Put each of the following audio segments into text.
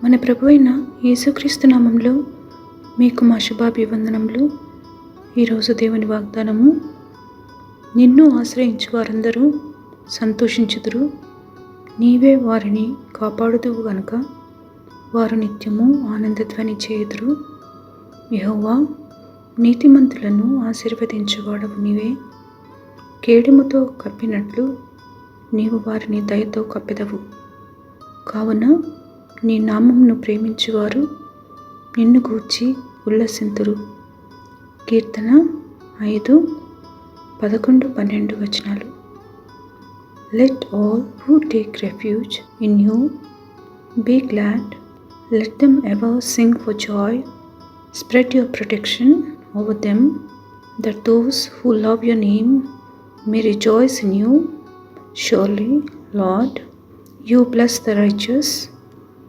మన ప్రభువైన యేసుక్రీస్తు నామంలో మీకు మా శుభాభివందనములు. ఈరోజు దేవుని వాగ్దానము, నిన్ను ఆశ్రయించు వారందరూ సంతోషించుదురు, నీవే వారిని కాపాడుదువు గనుక వారు నిత్యము ఆనందధ్వని చేయుదురు. యెహోవా, నీతిమంతులను ఆశీర్వదించువాడవు నీవే. కేడుముతో కప్పినట్లు నీవు వారిని దయతో కప్పెదవు. కావున నీ నామమును ప్రేమించువారు నిన్ను గూర్చి ఉల్లసింతురు. కీర్తన 5:11-12 Let all who take refuge in you be glad. Let them ever sing for joy. Spread your protection over them, that those who love your name may rejoice in you. Surely, Lord, you bless the righteous.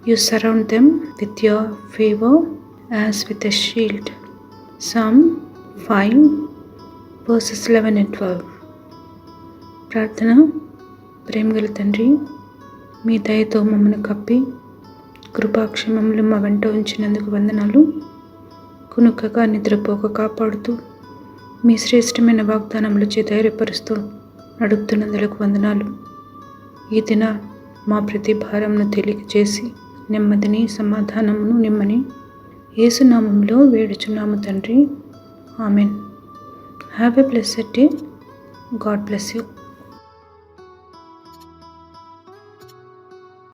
You surround them with your favor as with a shield. Psalm 5:11-12 ప్రార్థన. ప్రేమగల తండ్రి, మీ దయతో మమ్మల్ని కప్పి కృపాక్షేమములు మా వెంట ఉంచినందుకు వందనాలు. కునుకగా నిద్రపోక కాపాడుతూ మీ శ్రేష్టమైన వాగ్దానములచే ధైర్యపరుస్తూ నడుపుతున్నందుకు వందనాలు. ఈ దిన మా ప్రతి భారంను తెలియజేసి నెమ్మదిని సమాధానమును నిమ్మని యేసునామములో వేడుచున్నాము తండ్రి. Amen. Have a blessed day. God bless you.